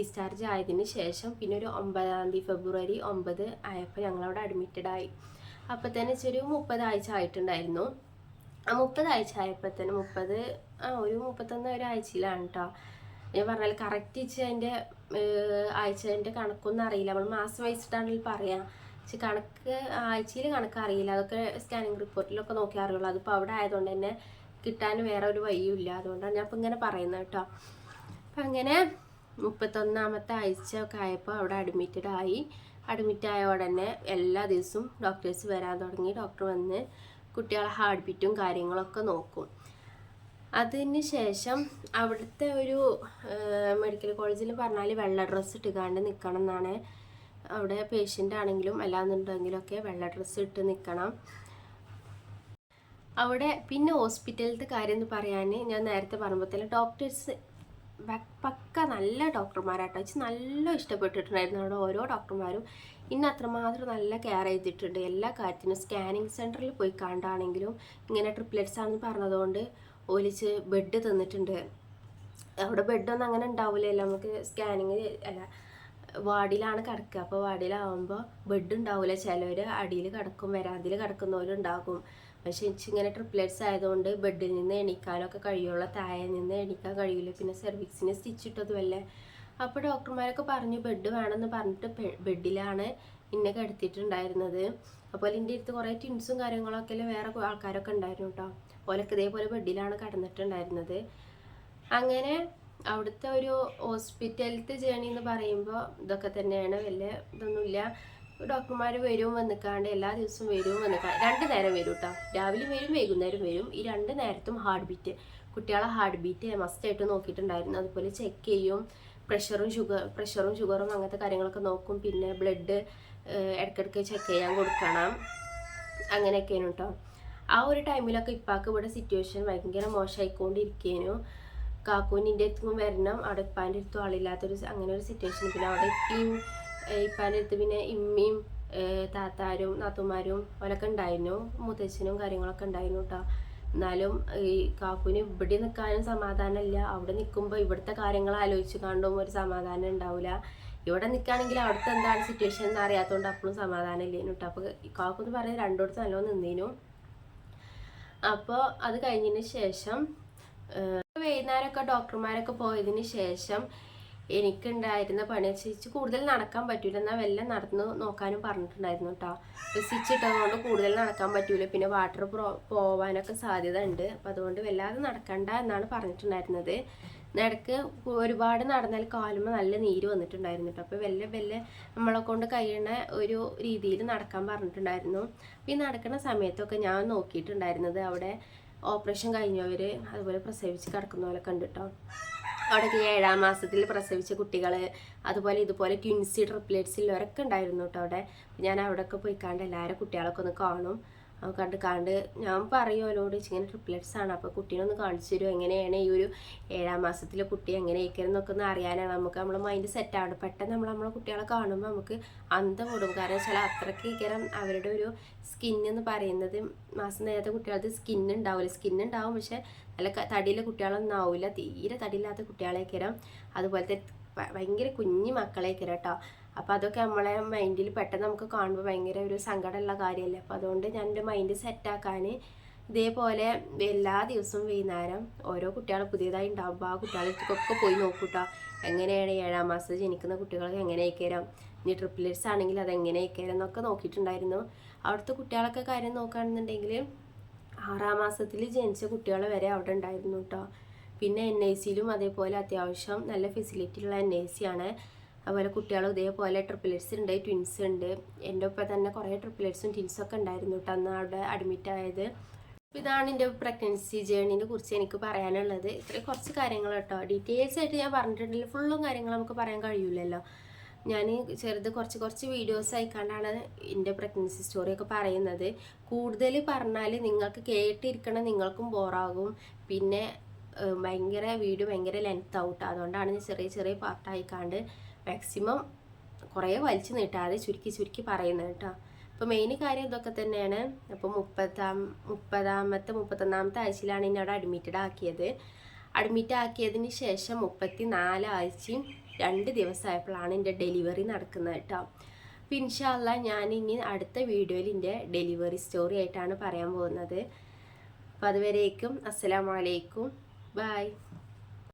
ഡിസ്ചാർജ് ആയതിന് ശേഷം പിന്നെ ഒരു 9-ാം തീയതി ഫെബ്രുവരി 9 ആയപ്പോൾ ഞങ്ങളവിടെ അഡ്മിറ്റഡ് ആയി. അപ്പോൾ തന്നെ ഒരു 30 ആഴ്ച ആയിട്ടുണ്ടായിരുന്നു. ആ 30 ആഴ്ച ആയപ്പോൾ തന്നെ ഒരു 31 ആഴ്ചയിലാണ് കേട്ടോ. ഞാൻ പറഞ്ഞാൽ കറക്റ്റ് അതിൻ്റെ ആഴ്ചൻ്റെ കണക്കൊന്നും അറിയില്ല. നമ്മൾ മാസം വെച്ചിട്ടാണെങ്കിൽ പറയാം, പക്ഷെ ആഴ്ചയിൽ കണക്ക് അറിയില്ല. അതൊക്കെ സ്കാനിങ് റിപ്പോർട്ടിലൊക്കെ നോക്കി അറിയുള്ളൂ. അതിപ്പോൾ അവിടെ ആയതുകൊണ്ട് തന്നെ കിട്ടാൻ വേറെ ഒരു വഴിയുമില്ല. അതുകൊണ്ടാണ് ഞാൻ ഇപ്പോൾ ഇങ്ങനെ പറയുന്നത് കേട്ടോ. അപ്പം അങ്ങനെ 31-ാമത്തെ ആഴ്ച ഒക്കെ ആയപ്പോൾ അവിടെ അഡ്മിറ്റ് ആയ ഉടനെ എല്ലാ ദിവസവും ഡോക്ടേഴ്സ് വരാൻ തുടങ്ങി. ഡോക്ടർ വന്ന് കുട്ടികളെ ഹാർട്ട് ബീറ്റും കാര്യങ്ങളൊക്കെ നോക്കും. അതിന് ശേഷം അവിടുത്തെ ഒരു മെഡിക്കൽ കോളേജിൽ പറഞ്ഞാൽ വെള്ള ഡ്രസ്സ് ഇട്ടുകാണ്ട് നിൽക്കണം എന്നാണ്. അവിടെ പേഷ്യൻ്റ് ആണെങ്കിലും അല്ലാന്നുണ്ടെങ്കിലൊക്കെ വെള്ള ഡ്രസ്സ് ഇട്ട് നിൽക്കണം അവിടെ. പിന്നെ ഹോസ്പിറ്റലിലത്തെ കാര്യം എന്ന് പറയാൻ ഞാൻ നേരത്തെ പറയുമ്പോൾ തന്നെ ഡോക്ടേഴ്സ് പക്ക നല്ല ഡോക്ടർമാരാട്ടോ. നല്ല ഇഷ്ടപ്പെട്ടിട്ടുണ്ടായിരുന്നു അവിടെ ഓരോ ഡോക്ടർമാരും. ഇന്ന് അത്രമാത്രം നല്ല കെയർ ചെയ്തിട്ടുണ്ട് എല്ലാ കാര്യത്തിനും. സ്കാനിങ് സെൻറ്ററിൽ പോയി കണ്ടാണെങ്കിലും ഇങ്ങനെ ട്രിപ്ലെറ്റ്സ് ആണെന്ന് പറഞ്ഞതുകൊണ്ട് ഒലിച്ച് ബെഡ് തന്നിട്ടുണ്ട്. അവിടെ ബെഡൊന്നും അങ്ങനെ ഉണ്ടാവില്ലല്ലോ, നമുക്ക് സ്കാനിങ് വാർഡിലാണ് കിടക്കുക. അപ്പോൾ വാർഡിലാവുമ്പോൾ ബെഡ് ഉണ്ടാവില്ല. ചിലവർ അടിയിൽ കിടക്കും, വരാതിൽ കിടക്കുന്നവരുണ്ടാകും. പക്ഷെ ഇങ്ങനെ ട്രിപ്ലെറ്റ്സ് ആയതുകൊണ്ട് ബെഡിൽ നിന്ന് എണീക്കാനൊക്കെ കഴിയുള്ളൂ, താഴെ നിന്ന് എണീക്കാൻ കഴിയില്ല. പിന്നെ സെർവിക്സിന് സ്റ്റിച്ച് ഇട്ടതുമല്ലേ. അപ്പോൾ ഡോക്ടർമാരൊക്കെ പറഞ്ഞു ബെഡ് വേണമെന്ന് പറഞ്ഞിട്ട് ബെഡിലാണ് ഇന്നെ കിടത്തിയിട്ടുണ്ടായിരുന്നത്. അപ്പോൾ എൻ്റെ അടുത്ത് കുറേ ടിൻസും കാര്യങ്ങളൊക്കെ വേറെ ആൾക്കാരൊക്കെ ഉണ്ടായിരുന്നു കേട്ടോ. ഓലൊക്കെ ഇതേപോലെ ബെഡിലാണ് കിടന്നിട്ടുണ്ടായിരുന്നത്. അങ്ങനെ അവിടുത്തെ ഒരു ഹോസ്പിറ്റലത്തെ ജേണി എന്ന് പറയുമ്പോൾ ഇതൊക്കെ തന്നെയാണ്, വലിയ ഇതൊന്നുമില്ല. ഡോക്ടർമാർ വരും വന്നിക്കാണ്ട് എല്ലാ ദിവസവും വരും വന്നിക്കാണ്ട് 2 നേരം വരും കേട്ടോ. രാവിലെ വരും വൈകുന്നേരം വരും. ഈ 2 നേരത്തും ഹാർട്ട് ബീറ്റ്, കുട്ടികളെ ഹാർട്ട് ബീറ്റ് മസ്റ്റായിട്ട് നോക്കിയിട്ടുണ്ടായിരുന്നു. അതുപോലെ ചെക്ക് ചെയ്യും, പ്രഷറും ഷുഗറും അങ്ങനത്തെ കാര്യങ്ങളൊക്കെ നോക്കും. പിന്നെ ബ്ലഡ് ഇടയ്ക്കിടയ്ക്ക് ചെക്ക് ചെയ്യാൻ കൊടുക്കണം. അങ്ങനെയൊക്കെയാണ് കേട്ടോ. ആ ഒരു ടൈമിലൊക്കെ ഇപ്പാക്ക് ഇവിടെ സിറ്റുവേഷൻ ഭയങ്കര മോശമായിക്കൊണ്ടിരിക്കേനു. കാക്കൂനിൻ്റെ അടുത്തും വരണം, അവിടെ ഇപ്പാൻ്റെ അടുത്തും ആളില്ലാത്തൊരു അങ്ങനെ ഒരു സിറ്റുവേഷൻ. പിന്നെ അവിടെ ഇപ്പാൻ്റെ അടുത്ത് പിന്നെ ഇമ്മയും താത്താരും നാത്തുമാരും അവരൊക്കെ ഉണ്ടായിരുന്നു, മുത്തച്ഛനും കാര്യങ്ങളൊക്കെ ഉണ്ടായിരുന്നു കേട്ടോ. എന്നാലും ഈ കാക്കൂന് ഇവിടെ നിൽക്കാനും സമാധാനമില്ല. അവിടെ നിൽക്കുമ്പോൾ ഇവിടുത്തെ കാര്യങ്ങൾ ആലോചിച്ച് കണ്ടും ഒരു സമാധാനം ഉണ്ടാവില്ല. ഇവിടെ നിൽക്കുകയാണെങ്കിൽ അവിടുത്തെ എന്താണ് സിറ്റുവേഷൻ എന്ന് അറിയാത്തതുകൊണ്ട് അപ്പോഴും സമാധാനം ഇല്ലേനു കേട്ടോ. അപ്പോൾ കാക്കെന്ന് പറയുന്നത് രണ്ടിടത്ത് നല്ലോണം നിന്നേനു. അപ്പോൾ അത് കഴിഞ്ഞതിന് ശേഷം വൈകുന്നേരമൊക്കെ ഡോക്ടർമാരൊക്കെ പോയതിന് ശേഷം എനിക്കുണ്ടായിരുന്ന പണി വെച്ച് കൂടുതൽ നടക്കാൻ പറ്റൂല, എന്നാൽ വല്ല നടന്ന് നോക്കാനും പറഞ്ഞിട്ടുണ്ടായിരുന്നു കേട്ടോ. സ്റ്റിച്ച് ഇട്ടതുകൊണ്ട് കൂടുതൽ നടക്കാൻ പറ്റൂല, പിന്നെ വാട്ടർ പോവാനൊക്കെ സാധ്യത ഉണ്ട്. അപ്പം അതുകൊണ്ട് വല്ലാതെ നടക്കണ്ട എന്നാണ് പറഞ്ഞിട്ടുണ്ടായിരുന്നത്. ഇടയ്ക്ക് ഒരുപാട് നടന്നാൽ കാലുമ്പോൾ നല്ല നീര് വന്നിട്ടുണ്ടായിരുന്നു കേട്ടോ. അപ്പോൾ വല്ല നമ്മളെ കൊണ്ട് കഴിയുന്ന ഒരു രീതിയിൽ നടക്കാൻ പറഞ്ഞിട്ടുണ്ടായിരുന്നു. അപ്പോൾ ഈ നടക്കുന്ന സമയത്തൊക്കെ ഞാൻ നോക്കിയിട്ടുണ്ടായിരുന്നത് അവിടെ ഓപ്പറേഷൻ കഴിഞ്ഞവർ അതുപോലെ പ്രസവിച്ച് കിടക്കുന്നവരൊക്കെ ഉണ്ട് കേട്ടോ. അവിടെയൊക്കെ 7-ാം മാസത്തിൽ പ്രസവിച്ച കുട്ടികൾ, അതുപോലെ ഇതുപോലെ ട്വിൻസി ട്രിപ്ലെറ്റ്സ് ഉള്ളവരൊക്കെ ഉണ്ടായിരുന്നു കേട്ടോ അവിടെ. ഞാൻ അവിടെയൊക്കെ പോയി കണ്ട് എല്ലാവരും കുട്ടികളൊക്കെ ഒന്ന് കാണും. കണ്ട് ഞാൻ പറയുമല്ലോട് ഇങ്ങനെ ട്രിപ്ലെറ്റ്സ് ആണ്, അപ്പോൾ കുട്ടീനെ ഒന്ന് കാണിച്ചു തരും, എങ്ങനെയാണ് ഈ ഒരു 7-ാം മാസത്തിലെ കുട്ടി എങ്ങനെ ഇരിക്കുന്നതൊക്കെ ഒന്ന് അറിയാനാണ്. നമുക്ക് നമ്മളെ മൈൻഡ് സെറ്റാണ്. പെട്ടെന്ന് നമ്മളെ കുട്ടികളെ കാണുമ്പോൾ നമുക്ക് അന്തം വിടും. കാരണം വെച്ചാൽ അത്രയ്ക്ക് ഇക്കരം അവരുടെ ഒരു സ്കിന്നെന്ന് പറയുന്നത്, മാസം നേരത്തെ കുട്ടികൾക്ക് സ്കിന്നുണ്ടാവും പക്ഷെ നല്ല തടിയിലെ കുട്ടികളൊന്നും ആവില്ല, തീരെ തടിയില്ലാത്ത കുട്ടികളേക്കരം, അതുപോലത്തെ ഭയങ്കര കുഞ്ഞു മക്കളേക്കരം കേട്ടോ. അപ്പോൾ അതൊക്കെ നമ്മളെ മൈൻഡിൽ പെട്ടെന്ന് നമുക്ക് കാണുമ്പോൾ ഭയങ്കര ഒരു സങ്കടമുള്ള കാര്യമല്ലേ. അപ്പോൾ അതുകൊണ്ട് ഞാൻ എൻ്റെ മൈൻഡ് സെറ്റാക്കാൻ ഇതേപോലെ എല്ലാ ദിവസവും വൈകുന്നേരം ഓരോ കുട്ടികൾ പുതിയതായി ഉണ്ടാകുമ്പോൾ ആ കുട്ടികൾക്കൊക്കെ പോയി നോക്കൂട്ടോ, എങ്ങനെയാണ് 7-ാം മാസത്തിൽ ജനിക്കുന്ന കുട്ടികൾക്ക് എങ്ങനെയൊക്കെയാം, ഇനി ട്രിപ്ലെറ്റ്സ് ആണെങ്കിൽ അത് എങ്ങനെയൊക്കെയാം എന്നൊക്കെ നോക്കിയിട്ടുണ്ടായിരുന്നു. അവിടുത്തെ കുട്ടികളൊക്കെ കാര്യം നോക്കുകയാണെന്നുണ്ടെങ്കിൽ 6-ാം മാസത്തിൽ ജനിച്ച കുട്ടികൾ വരെ അവിടെ ഉണ്ടായിരുന്നു കേട്ടോ. പിന്നെ NICയിലും അതേപോലെ അത്യാവശ്യം നല്ല ഫെസിലിറ്റിയുള്ള NIC ആണ്. അതുപോലെ കുട്ടികളും ഇതേപോലെ ട്രിപ്ലെറ്റ്സ് ഉണ്ട്, ട്വിൻസ് ഉണ്ട്. എൻ്റെ ഒപ്പം തന്നെ കുറേ ട്രിപ്ലെറ്റ്സും ട്വിൻസൊക്കെ ഉണ്ടായിരുന്നു കേട്ടോ അന്ന് അവിടെ അഡ്മിറ്റ് ആയത്. ഇതാണ് എൻ്റെ പ്രഗ്നൻസി ജേർണിനെ കുറിച്ച് എനിക്ക് പറയാനുള്ളത്. ഇത്രയും കുറച്ച് കാര്യങ്ങൾ കേട്ടോ. ഡീറ്റെയിൽസ് ആയിട്ട് ഞാൻ പറഞ്ഞിട്ടുണ്ടെങ്കിൽ ഫുള്ളും കാര്യങ്ങൾ നമുക്ക് പറയാൻ കഴിയില്ലല്ലോ. ഞാൻ കുറച്ച് വീഡിയോസ് ആയിക്കാണ്ടാണ് എൻ്റെ പ്രഗ്നൻസി സ്റ്റോറിയൊക്കെ പറയുന്നത്. കൂടുതൽ പറഞ്ഞാൽ നിങ്ങൾക്ക് കേട്ടിരിക്കണം, നിങ്ങൾക്കും ബോറാകും, പിന്നെ ഭയങ്കര ലെങ്ത് ആവും. അതുകൊണ്ടാണ് ഞാൻ ചെറിയ പാർട്ടായിക്കാണ്ട് മാക്സിമം കുറേ വലിച്ചു നീട്ടാതെ ചുരുക്കി പറയുന്നത് കേട്ടോ. അപ്പോൾ മെയിൻ കാര്യം ഇതൊക്കെ തന്നെയാണ്. അപ്പോൾ 31-ാമത്തെ ആഴ്ചയിലാണ് ഇനി അവിടെ അഡ്മിറ്റ് ആക്കിയതിന് ശേഷം 34 ആഴ്ചയും 2 ദിവസമായപ്പോഴാണ് എൻ്റെ ഡെലിവറി നടക്കുന്നത് കേട്ടോ. അപ്പോൾ ഇൻഷാ അല്ലാഹ് ഞാൻ ഇനി അടുത്ത വീഡിയോയിൽ എൻ്റെ ഡെലിവറി സ്റ്റോറി ആയിട്ടാണ് പറയാൻ പോകുന്നത്. അപ്പോൾ അതുവരേക്കും അസ്സലാമു അലൈക്കും, ബൈ.